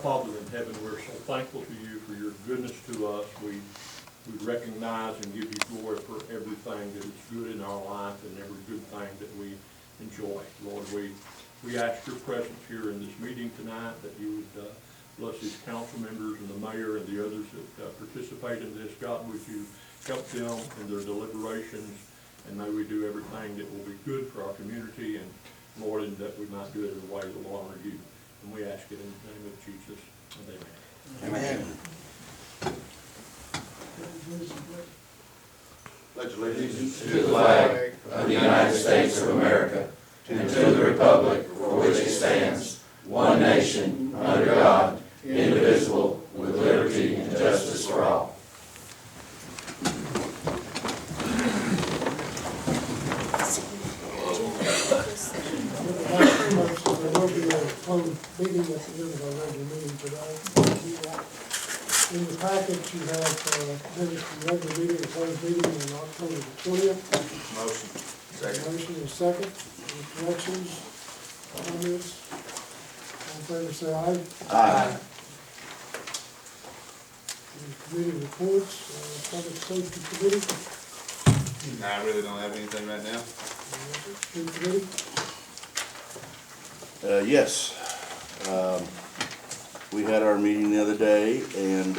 Father in heaven, we're so thankful to you for your goodness to us. We recognize and give you glory for everything that is good in our life and every good thing that we enjoy. Lord, we ask your presence here in this meeting tonight, that you would bless these council members and the mayor and the others that participate in this. God, would you help them in their deliberations, and may we do everything that will be good for our community, and Lord, and that we might do it in a way that will honor you. And we ask it in the name of Jesus. And amen. Amen. Pledge allegiance To the flag of the United States of America, and to the republic for which it stands, one nation, under God, indivisible, with liberty and justice for all. There will be a closed meeting at the end of our regular meeting today. In the package, you have minutes from the regular meeting, the closed meeting on October the 20th. Motion. Second. Motion is second. Any corrections, comments? All in favor, say aye. Aye. Any committee reports, public safety committee, Nah, I really don't have anything right now. street committee. Yes. We had our meeting the other day, and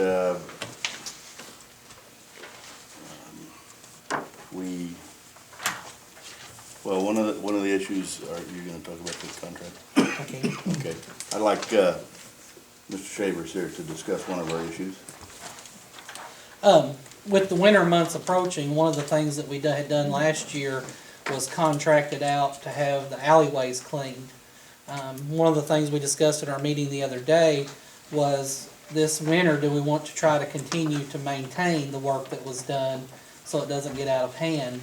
one of the issues, are you going to talk about this contract? Okay. Okay. I'd like Mr. Shavers here to discuss one of our issues. With the winter months approaching, one of the things that we had done last year was contracted out to have the alleyways cleaned. One of the things we discussed at our meeting the other day was, this winter, do we want to try to continue to maintain the work that was done so it doesn't get out of hand?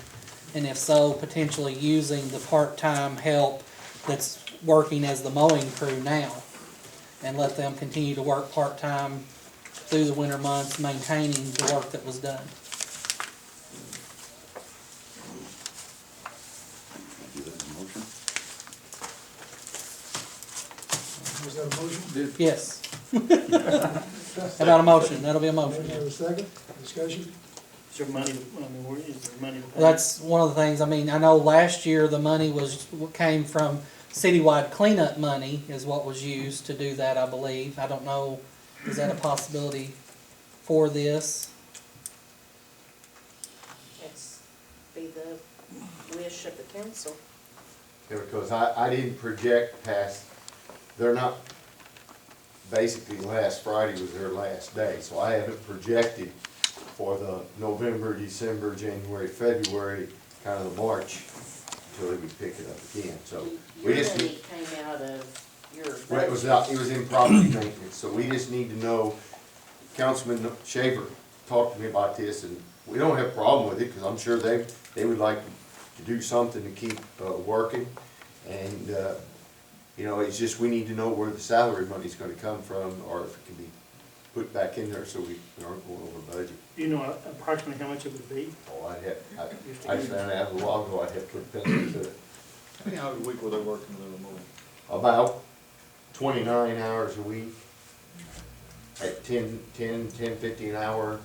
And if so, potentially using the part-time help that's working as the mowing crew now, and let them continue to work part-time through the winter months, maintaining the work that was done. Do that in a motion. Was that a motion? Yes. How about a motion? That'll be a motion. Motion and a second, discussion. Is there money, where is there money to pay? That's one of the things. I mean, I know last year the money came from citywide cleanup money is what was used to do that, I believe. I don't know, is that a possibility for this? Yes, be the wish of the council. Yeah, because I didn't project past, they're not, basically last Friday was their last day, so I haven't projected for the November, December, January, February, kind of the March, until we pick it up again, so. we Your just money came out of your Well, it budget. was in property maintenance, so we just need to know, Councilman Shaver talked to me about this, and we don't have a problem with it, because I'm sure they would like to do something to keep working, and, you know, it's just, we need to know where the salary money's gonna come from, or if it can be put back in there so we aren't going over budget. You know approximately how much it would be? Oh, I found out a while ago, I'd have to put a pencil to it. How many hours a week were they working in the mowing? About 29 hours a week, at 10, 50 an hour.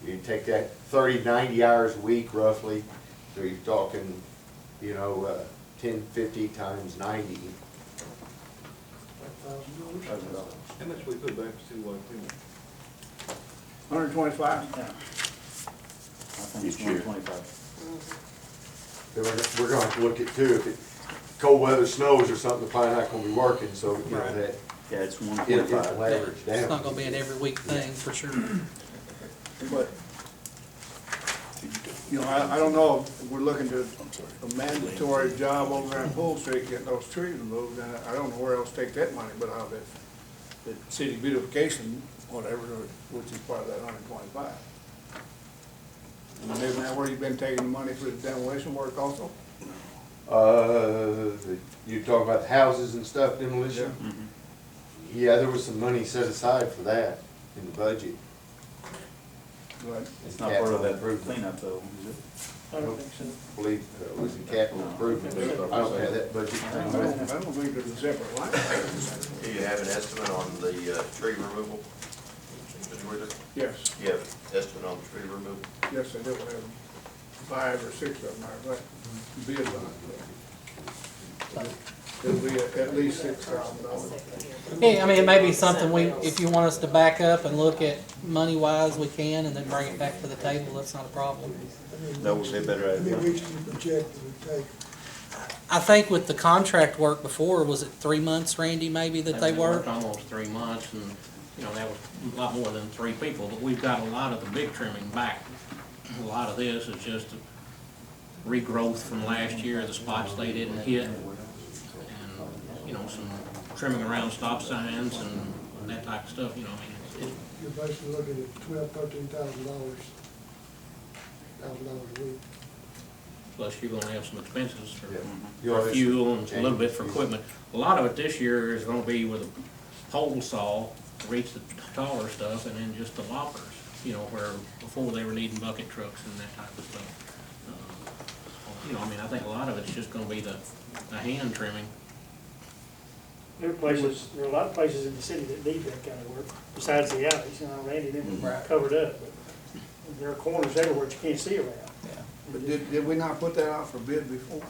You take that 30, 90 hours a week roughly, so you're talking, you know, 10, 50 times 90. $5,000. How much we put back to cleaning? 125? Yeah. Each year. Then we're gonna have to look at too, if it, cold weather snows or something, the probably not gonna be working, so, you know, that, Yeah, it's it'll 125. leverage down. It's not gonna be an every week thing, for sure. But, you know, I don't know, if we're looking to a mandatory job over there in Pool Street, getting those trees removed, and I don't know where else to take that money, but out of the city beautification, whatever, which is part of that 125. And isn't that where you've been taking the money for the demolition work also? You talk about the houses and stuff, demolition? Mm-hmm. Yeah, there was some money set aside for that in the budget. Right. It's not part of that cleanup though, is it? I don't think so. I believe, was it capital improvement, I don't have that budget. I don't think there's a separate line. Do you have an estimate on the tree removal? Mr. Withers? Yes, You have an estimate on the tree removal? yes, I do have 5 or 6 of them, I like bid on it. It'll be at least $6,000. Yeah, I mean, it may be something if you want us to back up and look at money-wise, we can, and then bring it back to the table, that's not a problem. That would be a better How many idea. weeks do you project it would take? I think with the contract work before, was it 3 months, Randy, maybe, that they worked? Almost 3 months, and, you know, that was a lot more than 3 people, but we've got a lot of the big trimming back. A lot of this is just regrowth from last year, the spots they didn't hit, and, you know, some trimming around stop signs and that type of stuff, you know, I mean, You're basically looking at $12,000, $13,000 a week. plus you're gonna have some expenses for You always- fuel and a little bit for equipment. A lot of it this year is gonna be with a pole saw to reach the taller stuff, and then just the loppers, you know, where before they were needing bucket trucks and that type of stuff. You know, I mean, I think a lot of it's just gonna be the hand trimming. There are places, there are a lot of places in the city that need that kind of work, besides the alleys, you know, Randy, them are covered up, but there are corners everywhere that you can't see around. But did we not put that out for bid before?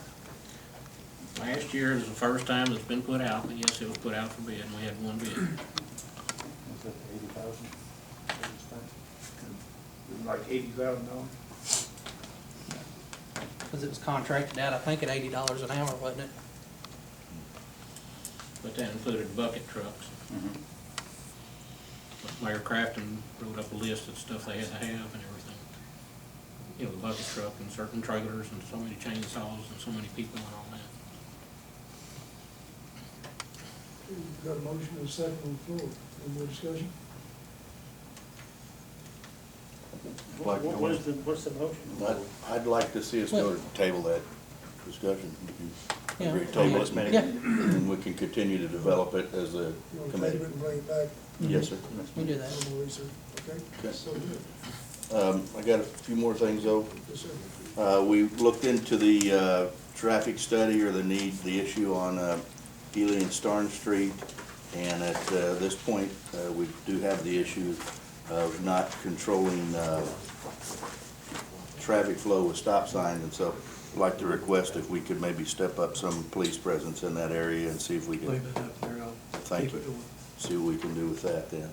Last year is the first time it's been put out, but yes, it was put out for bid, and we had one bid. Like $80,000? Because it was contracted out, I think, at $80 an hour, wasn't it? But that included bucket trucks. But Mayor Crafton wrote up a list of stuff they had to have and everything. You know, the bucket truck and certain trailers and so many chainsaws and so many people and all that. You've got a motion and a second on the floor. Any more discussion? What's the motion? I'd like to see us go to table that discussion. If you Yeah. agree to table it, Yeah, and we can continue to develop it as a You want to committee. table it and bring it back? Yes, sir. we do that. No more research, okay? Okay. So good. I got a few more things though. Yes, sir. We looked into the traffic study or the issue on Ely and Starn Street. And at this point, we do have the issue of not controlling traffic flow with stop signs. And so I'd like to request if we could maybe step up some police presence in that area and see if we can. Leave it up there, I'll Thank keep it you. going. See what we can do with that then.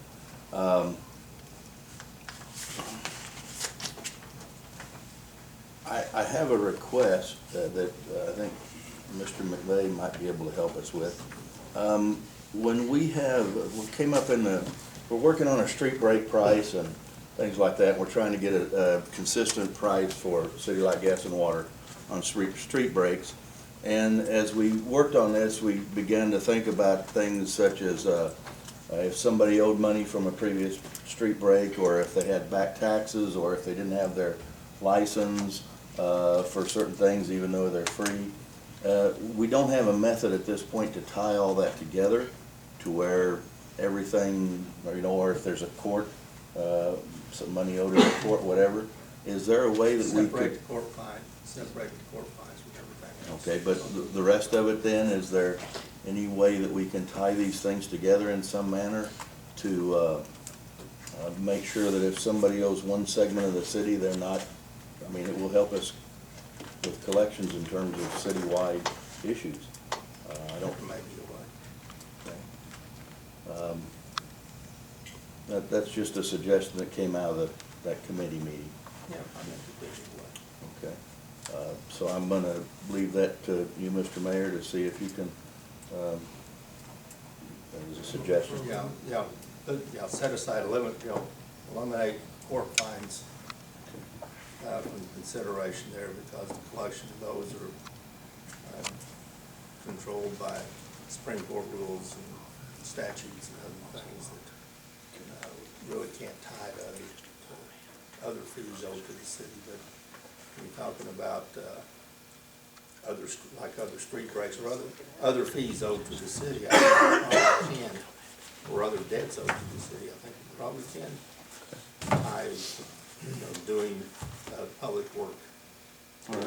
I have a request that I think Mr. McVeigh might be able to help us with. When we came up we're working on a street break price and things like that. We're trying to get a consistent price for City Light Gas and Water on street breaks. And as we worked on this, we began to think about things such as if somebody owed money from a previous street break, or if they had back taxes, or if they didn't have their license for certain things, even though they're free. We don't have a method at this point to tie all that together to where everything, or if there's a court, some money owed to the court, whatever. Is there a way that we could? Separate the court fine, separate the court fines with everything else. Okay, but the rest of it then, is there any way that we can tie these things together in some manner to make sure that if somebody owes one segment of the city, they're not, I mean, it will help us with collections in terms of citywide issues. I don't. Maybe the way. That's just a suggestion that came out of that committee meeting. Yeah, I meant to think of the way. Okay. So I'm gonna leave that to you, Mr. Mayor, to see if you can, as a suggestion. Yeah, set aside a limit, eliminate court fines from consideration there, because the collection of those are controlled by Supreme Court rules and statutes and other things that really can't tie to other fees owed to the city. But when you're talking about other street breaks or other fees owed to the city, I think you probably can, or other debts owed to the city, I think you probably can tie, doing public work something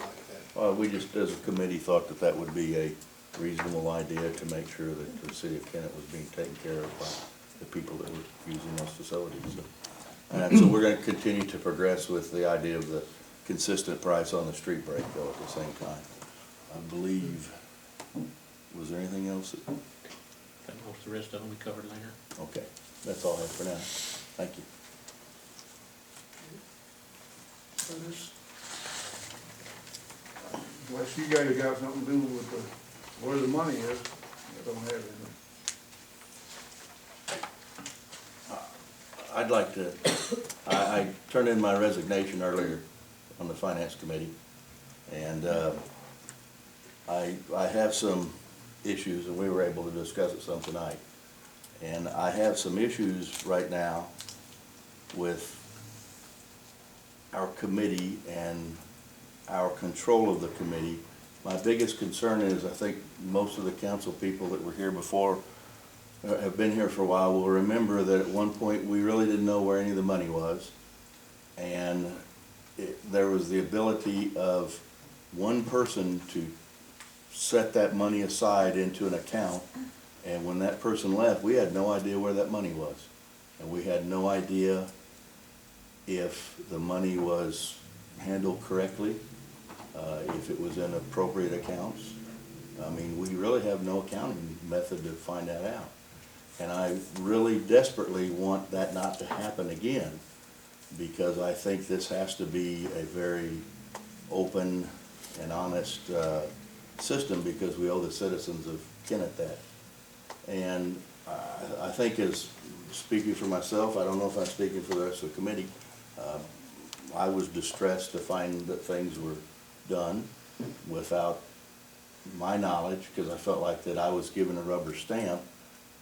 like that. We just, as a committee, thought that that would be a reasonable idea to make sure that the city of Kennett was being taken care of by the people that were using those facilities. And so we're gonna continue to progress with the idea of the consistent price on the street break though at the same time. I believe, was there anything else? Most of the rest of them we covered later. Okay, that's all I have for now. Thank you. Others? Unless you guys got something to do with where the money is, I don't have any. I'd like to, I turned in my resignation earlier on the finance committee, and I have some issues, and we were able to discuss it some tonight. And I have some issues right now with our committee and our control of the committee. My biggest concern is, I think most of the council people that were here before have been here for a while will remember that at one point we really didn't know where any of the money was. And there was the ability of one person to set that money aside into an account, and when that person left, we had no idea where that money was. And we had no idea if the money was handled correctly, if it was in appropriate accounts. I mean, we really have no accounting method to find that out. And I really desperately want that not to happen again, because I think this has to be a very open and honest system, because we owe the citizens of Kennett that. And I think, as speaking for myself, I don't know if I'm speaking for the rest of the committee, I was distressed to find that things were done without my knowledge, because I felt like that I was given a rubber stamp.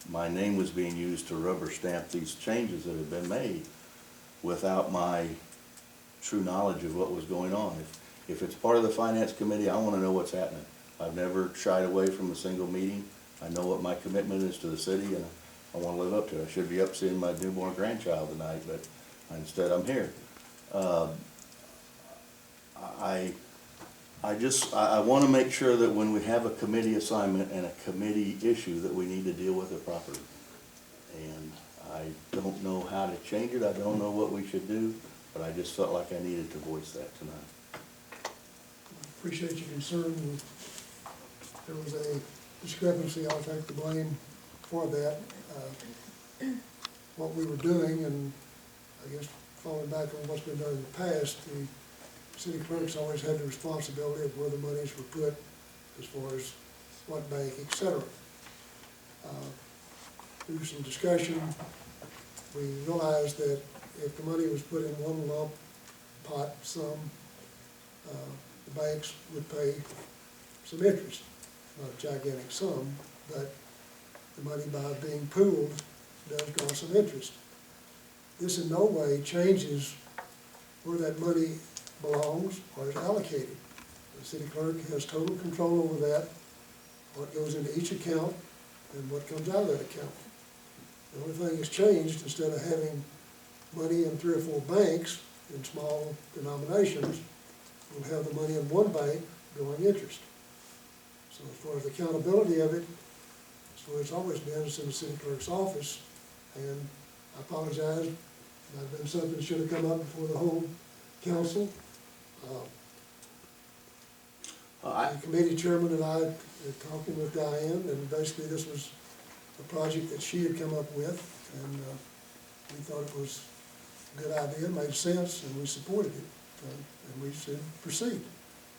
My name was being used to rubber stamp these changes that had been made without my true knowledge of what was going on. If it's part of the finance committee, I want to know what's happening. I've never shied away from a single meeting. I know what my commitment is to the city, and I want to live up to it. I should be up seeing my newborn grandchild tonight, but instead I'm here. I want to make sure that when we have a committee assignment and a committee issue, that we need to deal with it properly. And I don't know how to change it. I don't know what we should do, but I just felt like I needed to voice that tonight. Appreciate your concern. There was a discrepancy, I'll take the blame for that. What we were doing, and I guess falling back on what's been done in the past, the city clerks always had the responsibility of where the monies were put, as far as what bank, etc. Through some discussion, we realized that if the money was put in one lump pot sum, the banks would pay some interest. Not a gigantic sum, but the money, by being pooled, does draw some interest. This in no way changes where that money belongs or is allocated. The city clerk has total control over that, what goes into each account and what comes out of that account. The only thing that's changed, instead of having money in 3 or 4 banks in small denominations, we'll have the money in one bank drawing interest. So as far as the accountability of it, that's where it's always been. It's in the city clerk's office, and I apologize. Might have been something that should have come up before the whole council. The committee chairman and I were talking with Diane, and basically this was a project that she had come up with, and we thought it was a good idea, made sense, and we supported it, and we said proceed.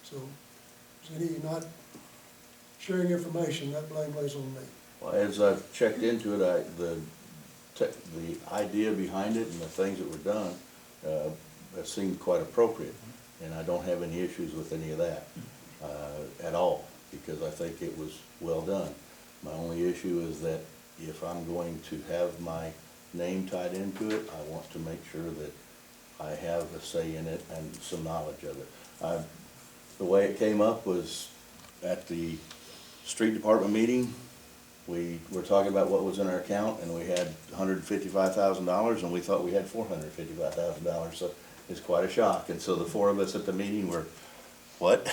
So, is any not sharing information, that blame lays on me. Well, as I've checked into it, the idea behind it and the things that were done seemed quite appropriate, and I don't have any issues with any of that at all, because I think it was well done. My only issue is that if I'm going to have my name tied into it, I want to make sure that I have a say in it and some knowledge of it. The way it came up was at the street department meeting. We were talking about what was in our account, and we had $155,000, and we thought we had $455,000, so it's quite a shock. And so the 4 of us at the meeting were what?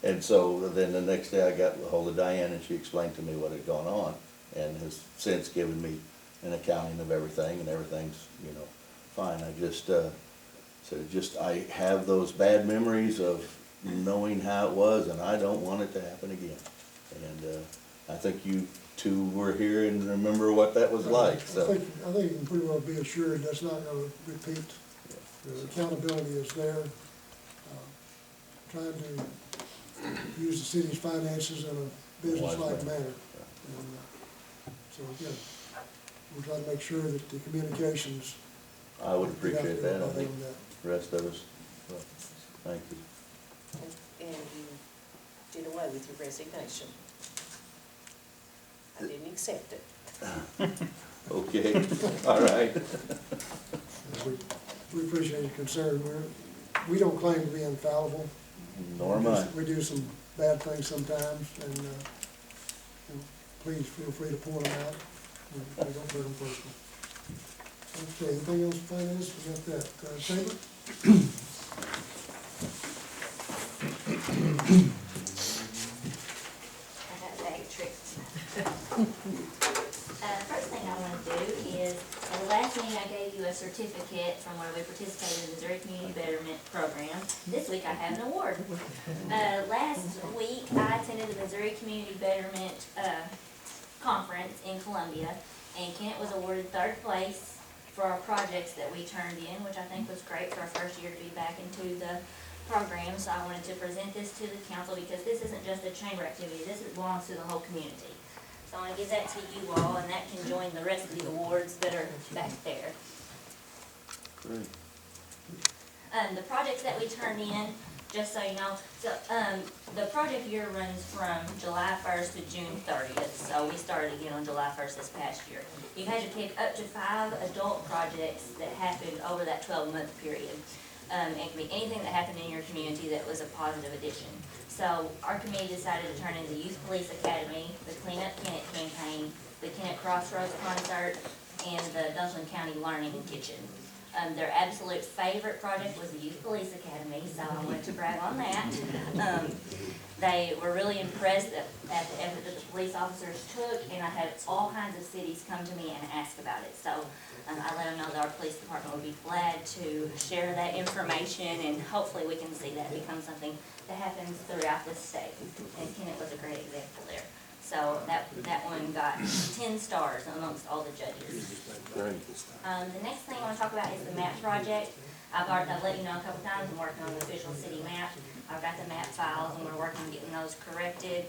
And so then the next day I got a hold of Diane and she explained to me what had gone on and has since given me an accounting of everything and everything's, you know, fine. I just, I have those bad memories of knowing how it was and I don't want it to happen again. And, I think you two were here and remember what that was like, so. I think you can pretty well be assured that's not gonna repeat. The accountability is there. Trying to use the city's finances in a business-like manner. And, so again, we'll try to make sure that the communications. I would appreciate that, I on think the rest of us, well, thank you. And you did away with your resignation. I didn't accept it. Okay, all right. We appreciate your concern. We don't claim to be infallible. Nor am I. We do some bad things sometimes, and, you know, please feel free to point them out. We don't take them personally. Okay, anything else, finance? We got that. Chamber? I got a bag of tricks. First thing I want to do is, at the last meeting I gave you a certificate from where we participated in the Missouri Community Betterment Program. This week I have an award. Last week I attended the Missouri Community Betterment Conference in Columbia, and Kennett was awarded 3rd place for our projects that we turned in, which I think was great for our first year to be back into the program. So I wanted to present this to the council because this isn't just a chamber activity, this belongs to the whole community. So I want to give that to you all, and that can join the rest of the awards that are back there. Great. The projects that we turned in, just so you know, so, the project year runs from July 1st to June 30th, so we started again on July 1st this past year. You had to pick up to 5 adult projects that happened over that 12-month period. It can be anything that happened in your community that was a positive addition. So our committee decided to turn in the Youth Police Academy, the Clean Up Kennett campaign, the Kennett Crossroads concert, and the Dunklin County Learning Kitchen. Their absolute favorite project was the Youth Police Academy, so I wanted to brag on that. They were really impressed at the effort that the police officers took, and I had all kinds of cities come to me and ask about it. So I let them know that our police department would be glad to share that information, and hopefully we can see that become something that happens throughout the state. And Kennett was a great example there. So that one got 10 stars amongst all the judges. Great. The next thing I want to talk about is the map project. I've let you know a couple times, I'm working on the official city map. I've got the map files and we're working on getting those corrected.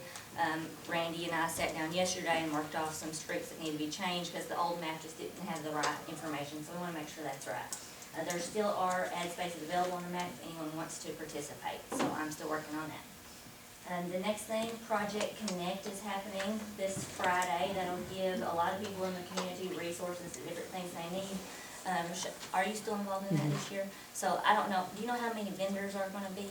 Randy and I sat down yesterday and worked off some streets that need to be changed because the old map just didn't have the right information, so we want to make sure that's right. There still are ad spaces available on the map if anyone wants to participate, so I'm still working on that. The next thing, Project Connect is happening this Friday. That'll give a lot of people in the community resources to different things they need. Are you still involved in that this year? So I don't know, do you know how many vendors are gonna be?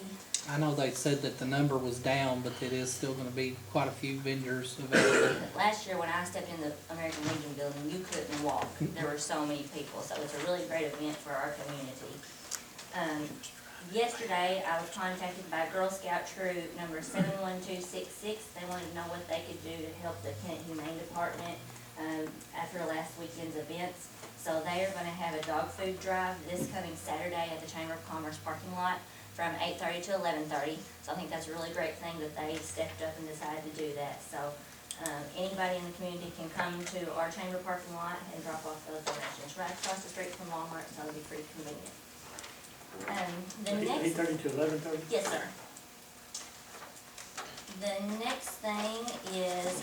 I know they said that the number was down, but it is still gonna be quite a few vendors available. Last year when I stepped in the American Legion building, you couldn't walk. There were so many people, so it's a really great event for our community. Yesterday, I was contacted by Girl Scout Troop number 71266. They wanted to know what they could do to help the Kennett Humane Department after last weekend's events. So they are going to have a dog food drive this coming Saturday at the Chamber of Commerce parking lot from 8:30 to 11:30. So I think that's a really great thing that they stepped up and decided to do that. So anybody in the community can come to our chamber parking lot and drop off those donations right across the street from Walmart, so it'll be pretty convenient. The next 8:30 to 11:30? Yes, sir. The next thing is,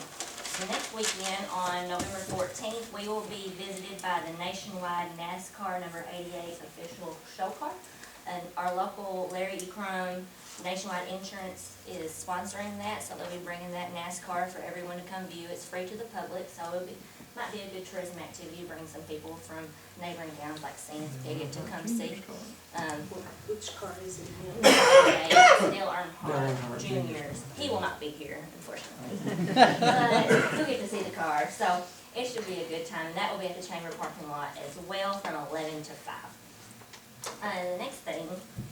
the next weekend on November 14th, we will be visited by the nationwide NASCAR number 88 official show car. And our local Larry E. Crum Nationwide Insurance is sponsoring that, so they'll be bringing that NASCAR for everyone to come view. It's free to the public, so it'll be, might be a good tourism activity to bring some people from neighboring towns like Sands Piggott to come see. Which car is it? Dale Earnhardt Jr.'s. He will not be here, unfortunately. But you'll get to see the car, so it should be a good time. And that will be at the Chamber parking lot as well from 11 to 5. The next thing,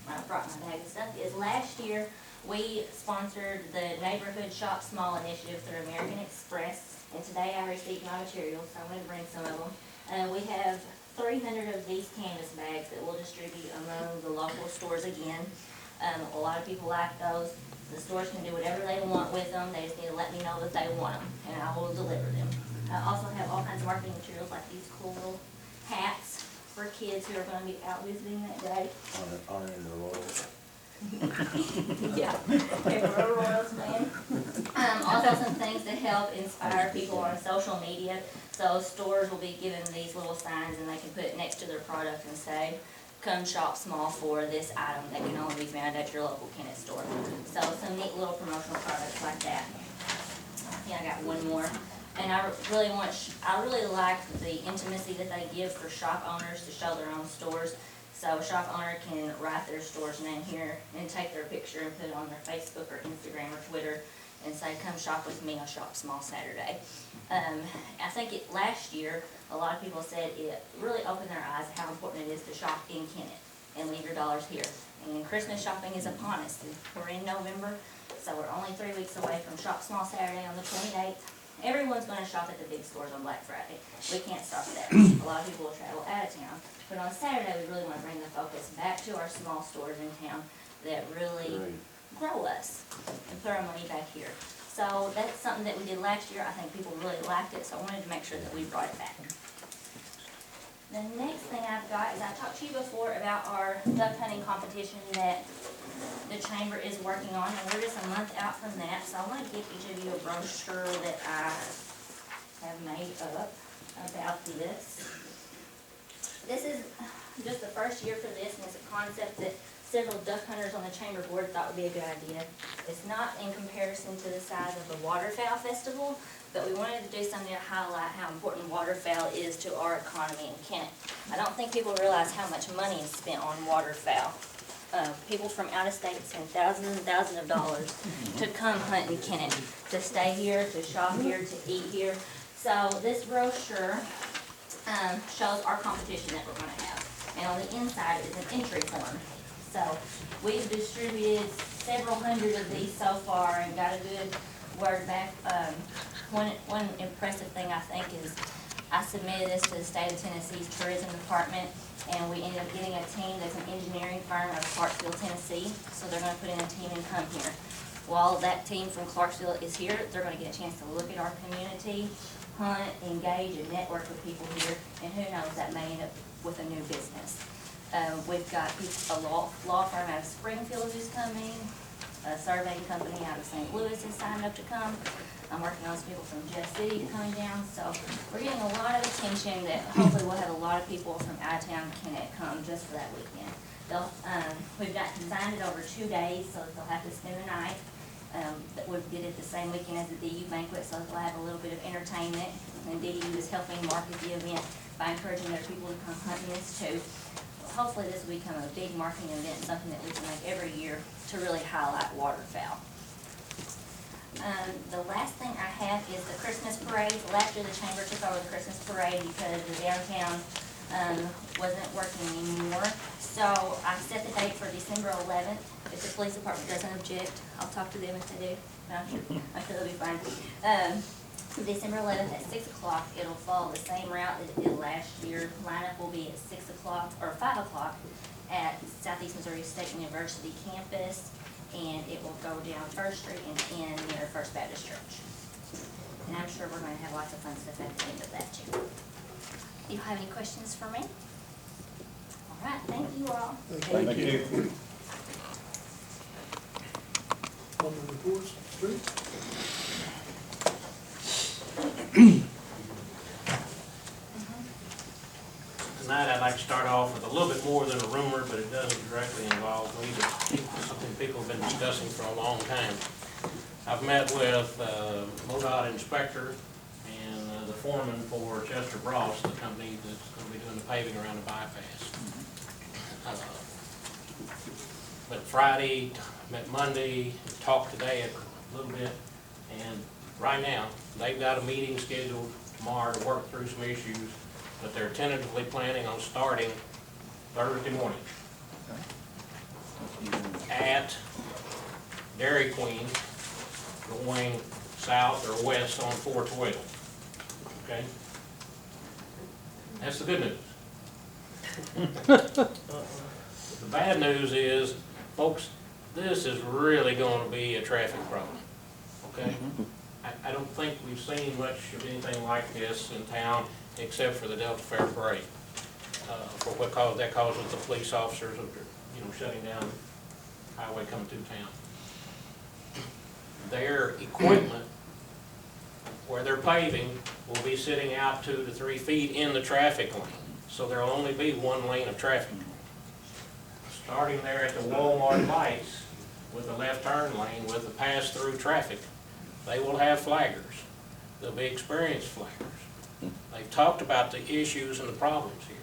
I brought my bag of stuff, is last year We sponsored the Neighborhood Shop Small initiative through American Express, and today I received my materials, so I'm gonna bring some of them. We have 300 of these canvas bags that we'll distribute among the local stores again. A lot of people like those. The stores can do whatever they want with them, they just need to let me know that they want them, and I will deliver them. I also have all kinds of marketing materials like these cool little hats for kids who are gonna be out visiting that day. Honoring the Royals. Yeah, if we're a Royals fan. Also some things to help inspire people on social media. So stores will be given these little signs and they can put it next to their product and say, come shop small for this item that can only be found at your local Kennett store. So some neat little promotional products like that. Yeah, I got one more. And I really like the intimacy that they give for shop owners to show their own stores. So a shop owner can write their store's name here and take their picture and put it on their Facebook or Instagram or Twitter and say, come shop with me, I'll shop small Saturday. I think last year, a lot of people said it really opened their eyes how important it is to shop in Kennett and leave your dollars here. And Christmas shopping is upon us. We're in November, so we're only 3 weeks away from Shop Small Saturday on the 28th. Everyone's going to shop at the big stores on Black Friday. We can't stop there. A lot of people will travel out of town. But on Saturday, we really want to bring the focus back to our small stores in town that really grow us and put our money back here. So that's something that we did last year. I think people really liked it, so I wanted to make sure that we brought it back. The next thing I've got is I talked to you before about our duck hunting competition that the chamber is working on, and we're just a month out from that. So I want to give each of you a brochure that I have made up about this. This is just the first year for this, and it's a concept that several duck hunters on the chamber board thought would be a good idea. It's not in comparison to the size of the waterfowl festival, but we wanted to do something to highlight how important waterfowl is to our economy in Kennett. I don't think people realize how much money is spent on waterfowl. People from out of state spend thousands and thousands of dollars to come hunt in Kennett, to stay here, to shop here, to eat here. So this brochure shows our competition that we're going to have. And on the inside is an entry form. So we've distributed several hundred of these so far and got a good word back. One impressive thing I think is I submitted this to the state of Tennessee's tourism department, and we ended up getting a team that's an engineering firm out of Clarksville, Tennessee. So they're going to put in a team and come here. While that team from Clarksville is here, they're going to get a chance to look at our community, hunt, engage, and network with people here, and who knows, that may end up with a new business. We've got a law firm out of Springfield who's coming, a surveying company out of St. Louis has signed up to come. I'm working on some people from Jeff City coming down, so we're getting a lot of attention that hopefully we'll have a lot of people from out of town Kennett come just for that weekend. We've got designed it over 2 days, so they'll have to spend the night. We did it the same weekend as the DU banquet, so they'll have a little bit of entertainment. And DU is helping market the event by encouraging their people to come hunting this too. Hopefully this will become a big marketing event, something that we can make every year to really highlight waterfowl. The last thing I have is the Christmas parade. Last year the chamber took over the Christmas parade because the downtown wasn't working anymore. So I set the date for December 11th. If the police department doesn't object, I'll talk to them if they do. I'm sure they'll be fine. December 11th at 6 o'clock. It'll follow the same route that it did last year. Lineup will be at 6 o'clock or 5 o'clock at Southeast Missouri State University campus, and it will go down First Street and end near First Baptist Church. And I'm sure we're going to have lots of fun stuff at the end of that too. Do you have any questions for me? All right, thank you all. Thank you. On the reports, Bruce? Tonight, I'd like to start off with a little bit more than a rumor, but it doesn't directly involve me, but it's something people have been discussing for a long time. I've met with MoDOT inspector and the foreman for Chester Bross, the company that's going to be doing the paving around the bypass. But Friday, met Monday, talked today a little bit, and right now, they've got a meeting scheduled tomorrow to work through some issues, but they're tentatively planning on starting Thursday morning at Dairy Queen going south or west on 412. Okay? That's the good news. The bad news is, folks, this is really gonna be a traffic problem, okay? I don't think we've seen much of anything like this in town, except for the Delta Fair Parade. For what that causes the police officers, shutting down highway coming through town. Their equipment, where they're paving, will be sitting out 2 to 3 feet in the traffic lane. So there'll only be one lane of traffic. Starting there at the Walmart lights with the left turn lane with the pass-through traffic, they will have flaggers. They'll be experienced flaggers. They've talked about the issues and the problems here,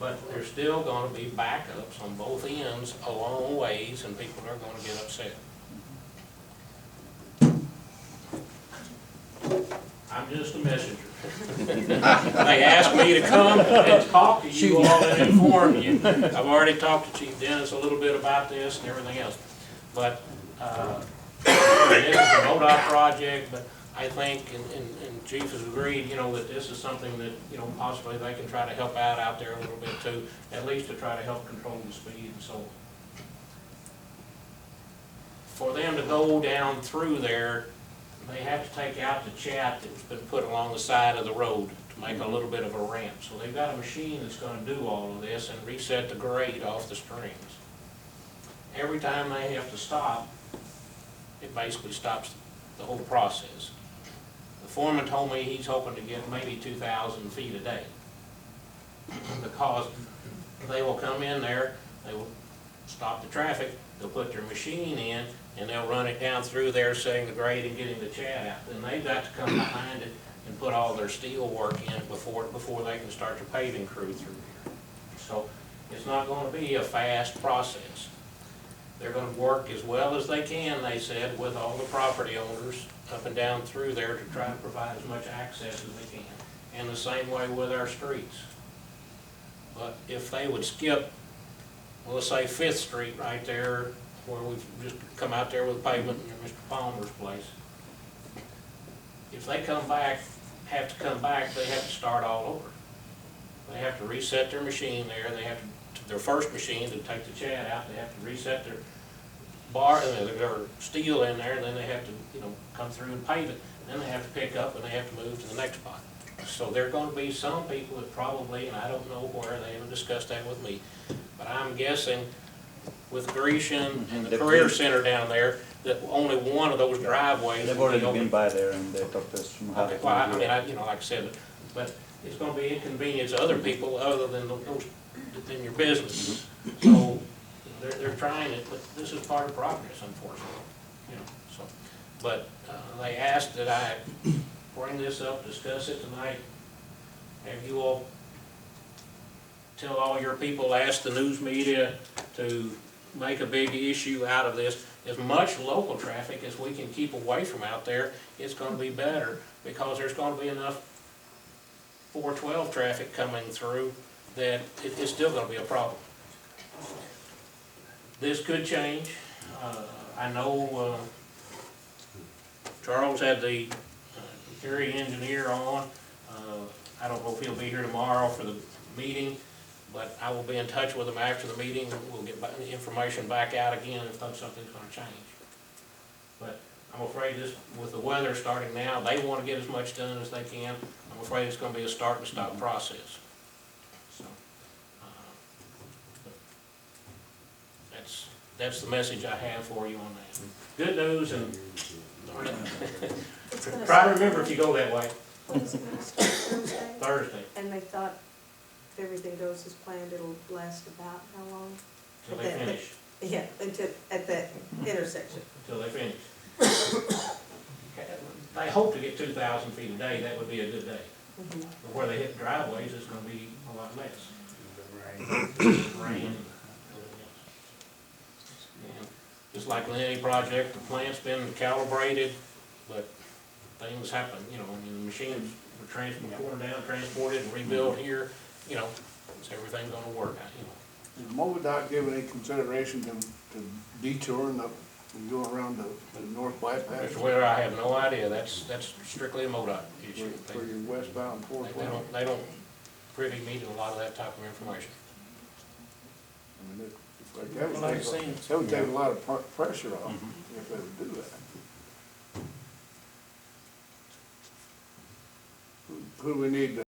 but there's still gonna be backups on both ends a long ways, and people are gonna get upset. I'm just a messenger. They asked me to come and talk to you all and inform you. I've already talked to Chief Dennis a little bit about this and everything else. But this is a MoDOT project, but I think, and Chief has agreed, that this is something that, possibly they can try to help out there a little bit too, at least to try to help control the speed and so on. For them to go down through there, they have to take out the chat that's been put along the side of the road to make a little bit of a ramp. So they've got a machine that's going to do all of this and reset the grade off the springs. Every time they have to stop, it basically stops the whole process. The foreman told me he's hoping to get maybe 2,000 feet a day, because they will come in there, they will stop the traffic, they'll put their machine in, and they'll run it down through there, setting the grade and getting the chat out. Then they've got to come behind it and put all their steel work in it before they can start the paving crew through here. So it's not going to be a fast process. They're going to work as well as they can, they said, with all the property owners up and down through there to try to provide as much access as they can. And the same way with our streets. But if they would skip, well, let's say 5th Street right there, where we've just come out there with pavement near Mr. Palmer's place. If they have to come back, they have to start all over. They have to reset their machine there. They have to, their first machine to take the chat out, they have to reset their their steel in there, and then they have to, come through and pave it. Then they have to pick up and they have to move to the next spot. So there are going to be some people that probably, and I don't know where, they haven't discussed that with me, but I'm guessing with Grecian and the Career Center down there, that only one of those driveways. They've already been by there and they talked to us from how. Okay, well, I mean, like I said, but it's gonna be inconvenience to other people other than than your business. So, they're trying it, but this is part of progress, unfortunately, so. But, they asked that I bring this up, discuss it tonight, have you all tell all your people, ask the news media to make a big issue out of this. As much local traffic as we can keep away from out there, it's going to be better, because there's going to be enough 412 traffic coming through that it's still going to be a problem. This could change. I know Charles had the area engineer on. I don't know if he'll be here tomorrow for the meeting, but I will be in touch with them after the meeting, and we'll get information back out again if something's going to change. But I'm afraid this, with the weather starting now, they want to get as much done as they can. I'm afraid it's going to be a start and stop process. So, that's the message I have for you on that. Good news, and try to remember if you go that way. Thursday. And they thought if everything goes as planned, it'll last about how long? Till they finish. Yeah, until, at that intersection. Until they finish. They hope to get 2,000 feet a day. That would be a good day. But where they hit driveways, it's going to be a lot less. Rain. And just like with any project, the plant's been calibrated, but things happen. The machines were torn down, transported, and rebuilt here. Is everything going to work out? Is MoDOT giving any consideration to detouring the and going around the north bypass Mr. Wheeler, I have no idea, that's strictly a MoDOT issue. for your westbound four They twenty. don't, they don't privy me to a lot of that type of information. I mean, that Well, would like take, saying, that would take a lot of pressure off if they would do that. Who do we need to